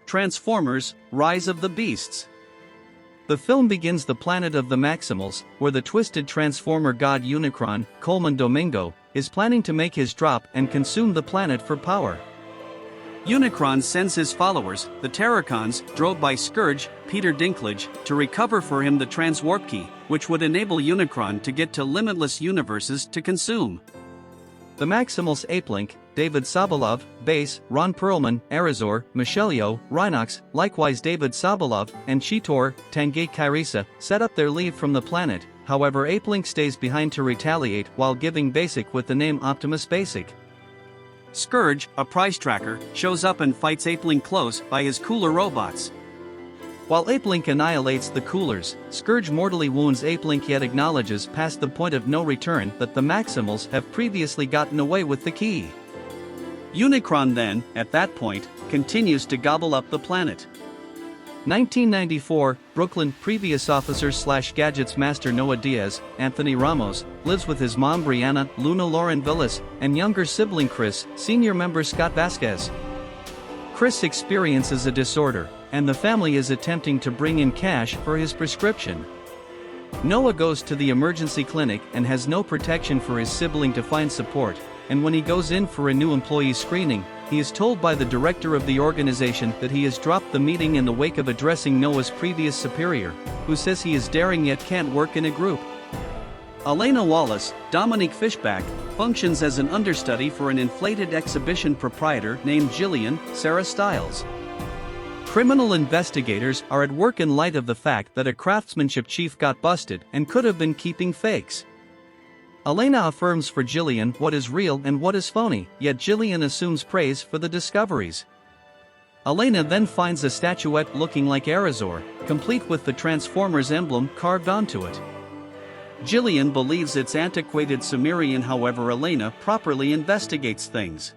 Transformers: Rise of the Beasts. The film begins the planet of the Maximals, where the twisted Transformer god Unicron, Coleman Domingo, is planning to make his drop and consume the planet for power. Unicron sends his followers, the Terrorcons, drove by Scourge, Peter Dinklage, to recover for him the Transwarp Key, which would enable Unicron to get to limitless universes to consume. The Maximals Apelink, David Sobolov, Base, Ron Perlman, Arizor, Michelle Yeoh, Rhinox, likewise David Sobolov, and Cheetor, Tanguy Kairisa, set up their leave from the planet. However, Apelink stays behind to retaliate while giving Basic with the name Optimus Basic. Scourge, a prize tracker, shows up and fights Apelink close by his cooler robots. While Apelink annihilates the coolers, Scourge mortally wounds Apelink yet acknowledges past the point of no return that the Maximals have previously gotten away with the key. Unicron then, at that point, continues to gobble up the planet. 1994, Brooklyn, previous officers/gadgets master Noah Diaz, Anthony Ramos, lives with his mom Brianna, Luna Lauren Villas, and younger sibling Chris, senior member Scott Vasquez. Chris experiences a disorder, and the family is attempting to bring in cash for his prescription. Noah goes to the emergency clinic and has no protection for his sibling to find support, and when he goes in for a new employee screening, he is told by the director of the organization that he has dropped the meeting in the wake of addressing Noah's previous superior, who says he is daring yet can't work in a group. Elena Wallace, Dominique Fishback, functions as an understudy for an inflated exhibition proprietor named Jillian, Sarah Stiles. Criminal investigators are at work in light of the fact that a craftsmanship chief got busted and could have been keeping fakes. Elena affirms for Jillian what is real and what is phony, yet Jillian assumes praise for the discoveries. Elena then finds a statuette looking like Arizor, complete with the Transformers emblem carved onto it. Jillian believes it's antiquated Sumerian, however Elena properly investigates things.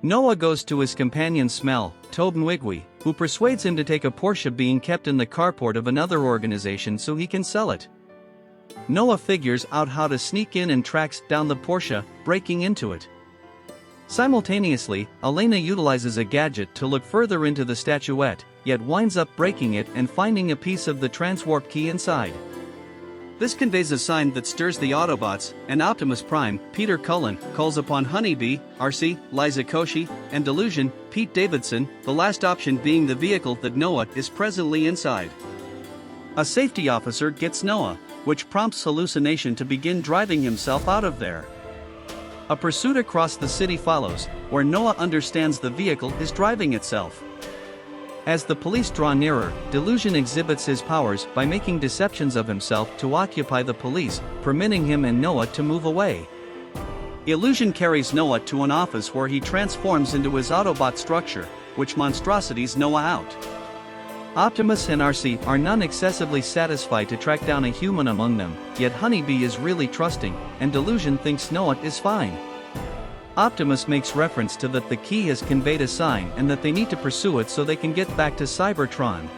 Noah goes to his companion Smell, Tobin Wigwey, who persuades him to take a Porsche being kept in the carport of another organization so he can sell it. Noah figures out how to sneak in and tracks down the Porsche, breaking into it. Simultaneously, Elena utilizes a gadget to look further into the statuette, yet winds up breaking it and finding a piece of the Transwarp Key inside. This conveys a sign that stirs the Autobots, and Optimus Prime, Peter Cullen, calls upon Honeybee, RC, Liza Koshy, and Delusion, Pete Davidson, the last option being the vehicle that Noah is presently inside. A safety officer gets Noah, which prompts Hallucination to begin driving himself out of there. A pursuit across the city follows, where Noah understands the vehicle is driving itself. As the police draw nearer, Delusion exhibits his powers by making deceptions of himself to occupy the police, permitting him and Noah to move away. Illusion carries Noah to an office where he transforms into his Autobot structure, which monstrosities Noah out. Optimus and RC are none excessively satisfied to track down a human among them, yet Honeybee is really trusting, and Delusion thinks Noah is fine. Optimus makes reference to that the key has conveyed a sign and that they need to pursue it so they can get back to Cybertron.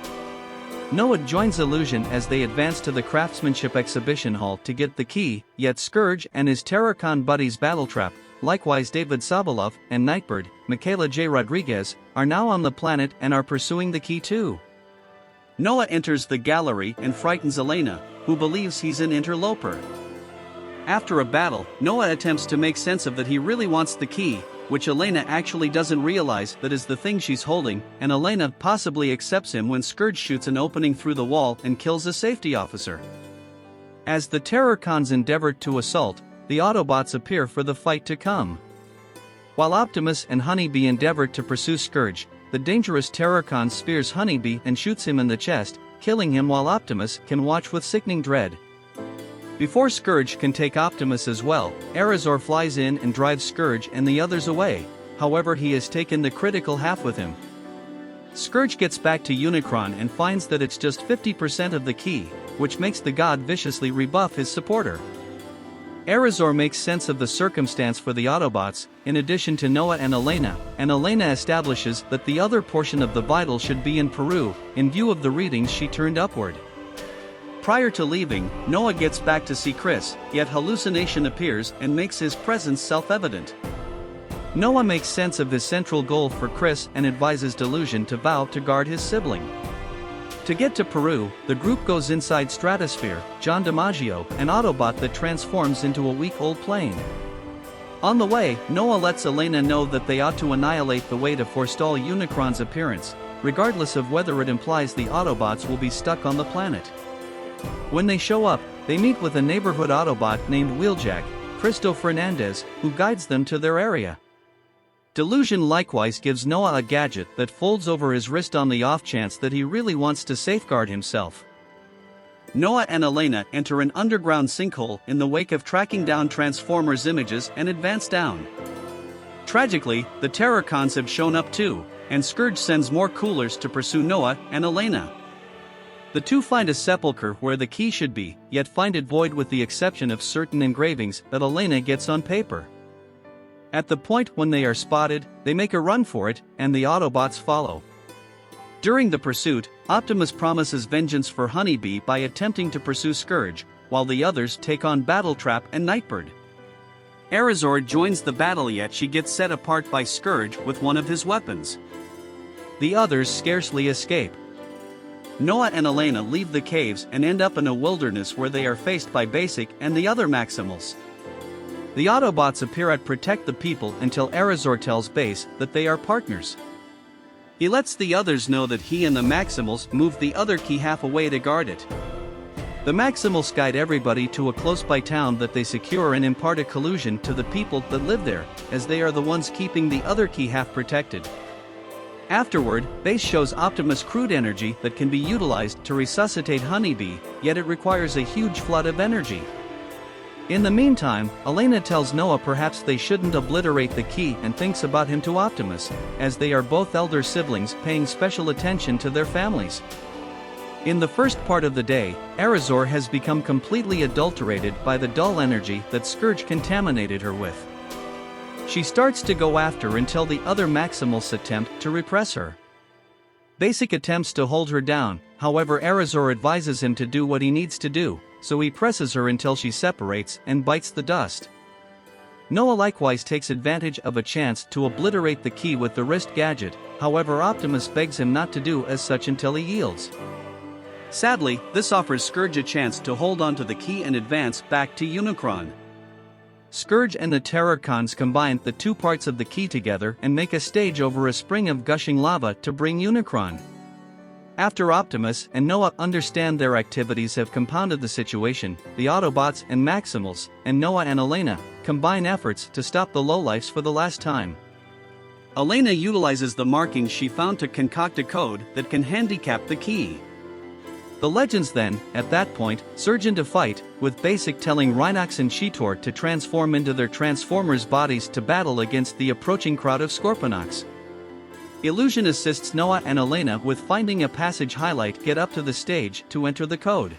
Noah joins Illusion as they advance to the Craftsmanship Exhibition Hall to get the key, yet Scourge and his Terrorcon buddies Battletrap, likewise David Sobolov and Nightbird, Michaela J. Rodriguez, are now on the planet and are pursuing the key too. Noah enters the gallery and frightens Elena, who believes he's an interloper. After a battle, Noah attempts to make sense of that he really wants the key, which Elena actually doesn't realize that is the thing she's holding, and Elena possibly accepts him when Scourge shoots an opening through the wall and kills a safety officer. As the Terrorcons endeavor to assault, the Autobots appear for the fight to come. While Optimus and Honeybee endeavor to pursue Scourge, the dangerous Terrorcon spears Honeybee and shoots him in the chest, killing him while Optimus can watch with sickening dread. Before Scourge can take Optimus as well, Arizor flies in and drives Scourge and the others away, however he has taken the critical half with him. Scourge gets back to Unicron and finds that it's just 50% of the key, which makes the god viciously rebuff his supporter. Arizor makes sense of the circumstance for the Autobots, in addition to Noah and Elena establishes that the other portion of the vital should be in Peru, in view of the readings she turned upward. Prior to leaving, Noah gets back to see Chris, yet Hallucination appears and makes his presence self-evident. Noah makes sense of his central goal for Chris and advises Delusion to vow to guard his sibling. To get to Peru, the group goes inside Stratosphere, John DiMaggio, an Autobot that transforms into a week-old plane. On the way, Noah lets Elena know that they ought to annihilate the way to forestall Unicron's appearance, regardless of whether it implies the Autobots will be stuck on the planet. When they show up, they meet with a neighborhood Autobot named Wheeljack, Cristo Fernandez, who guides them to their area. Delusion likewise gives Noah a gadget that folds over his wrist on the off chance that he really wants to safeguard himself. Noah and Elena enter an underground sinkhole in the wake of tracking down Transformers images and advance down. Tragically, the Terrorcons have shown up too, and Scourge sends more coolers to pursue Noah and Elena. The two find a sepulcher where the key should be, yet find it void with the exception of certain engravings that Elena gets on paper. At the point when they are spotted, they make a run for it, and the Autobots follow. During the pursuit, Optimus promises vengeance for Honeybee by attempting to pursue Scourge, while the others take on Battletrap and Nightbird. Arizord joins the battle, yet she gets set apart by Scourge with one of his weapons. The others scarcely escape. Noah and Elena leave the caves and end up in a wilderness where they are faced by Basic and the other Maximals. The Autobots appear at protect the people until Arizor tells Base that they are partners. He lets the others know that he and the Maximals moved the other key half away to guard it. The Maximals guide everybody to a close-by town that they secure and impart a collusion to the people that live there, as they are the ones keeping the other key half protected. Afterward, Base shows Optimus crude energy that can be utilized to resuscitate Honeybee, yet it requires a huge flood of energy. In the meantime, Elena tells Noah perhaps they shouldn't obliterate the key and thinks about him to Optimus, as they are both elder siblings paying special attention to their families. In the first part of the day, Arizor has become completely adulterated by the dull energy that Scourge contaminated her with. She starts to go after until the other Maximals attempt to repress her. Basic attempts to hold her down, however Arizor advises him to do what he needs to do, so he presses her until she separates and bites the dust. Noah likewise takes advantage of a chance to obliterate the key with the wrist gadget, however Optimus begs him not to do as such until he yields. Sadly, this offers Scourge a chance to hold on to the key and advance back to Unicron. Scourge and the Terrorcons combine the two parts of the key together and make a stage over a spring of gushing lava to bring Unicron. After Optimus and Noah understand their activities have compounded the situation, the Autobots and Maximals, and Noah and Elena, combine efforts to stop the lowlifes for the last time. Elena utilizes the markings she found to concoct a code that can handicap the key. The Legends then, at that point, surge into fight, with Basic telling Rhinox and Cheetor to transform into their Transformers' bodies to battle against the approaching crowd of Scorponauts. Illusion assists Noah and Elena with finding a passage highlight get up to the stage to enter the code.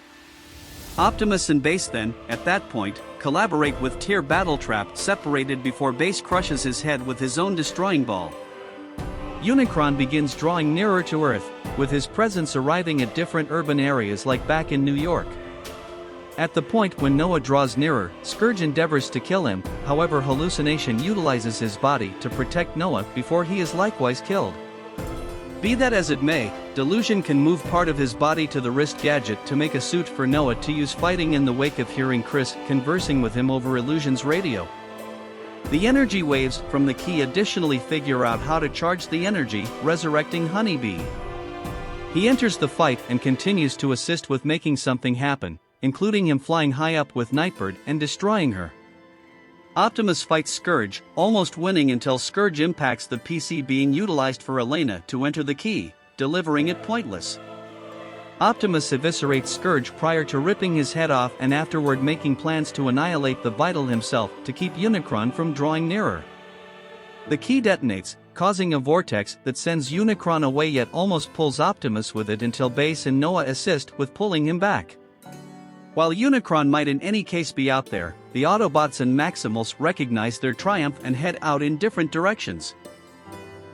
Optimus and Base then, at that point, collaborate with Tier Battletrap separated before Base crushes his head with his own destroying ball. Unicron begins drawing nearer to Earth, with his presence arriving at different urban areas like back in New York. At the point when Noah draws nearer, Scourge endeavors to kill him, however Hallucination utilizes his body to protect Noah before he is likewise killed. Be that as it may, Delusion can move part of his body to the wrist gadget to make a suit for Noah to use fighting in the wake of hearing Chris conversing with him over Illusion's radio. The energy waves from the key additionally figure out how to charge the energy, resurrecting Honeybee. He enters the fight and continues to assist with making something happen, including him flying high up with Nightbird and destroying her. Optimus fights Scourge, almost winning until Scourge impacts the PC being utilized for Elena to enter the key, delivering it pointless. Optimus eviscerates Scourge prior to ripping his head off and afterward making plans to annihilate the Vital himself to keep Unicron from drawing nearer. The key detonates, causing a vortex that sends Unicron away yet almost pulls Optimus with it until Base and Noah assist with pulling him back. While Unicron might in any case be out there, the Autobots and Maximals recognize their triumph and head out in different directions.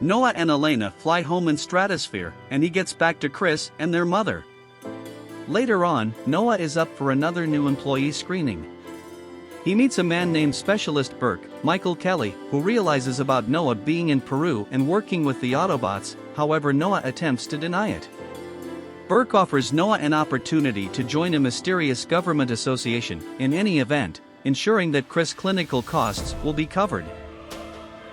Noah and Elena fly home in Stratosphere, and he gets back to Chris and their mother. Later on, Noah is up for another new employee screening. He meets a man named Specialist Burke, Michael Kelly, who realizes about Noah being in Peru and working with the Autobots. However, Noah attempts to deny it. Burke offers Noah an opportunity to join a mysterious government association, in any event, ensuring that Chris' clinical costs will be covered.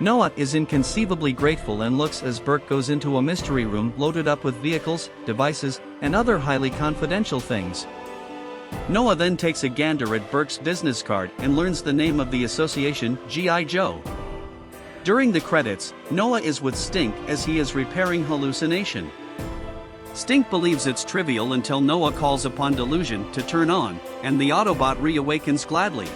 Noah is inconceivably grateful and looks as Burke goes into a mystery room loaded up with vehicles, devices, and other highly confidential things. Noah then takes a gander at Burke's business card and learns the name of the association, G.I. Joe. During the credits, Noah is with Stink as he is repairing hallucination. Stink believes it's trivial until Noah calls upon delusion to turn on, and the Autobot reawakens gladly.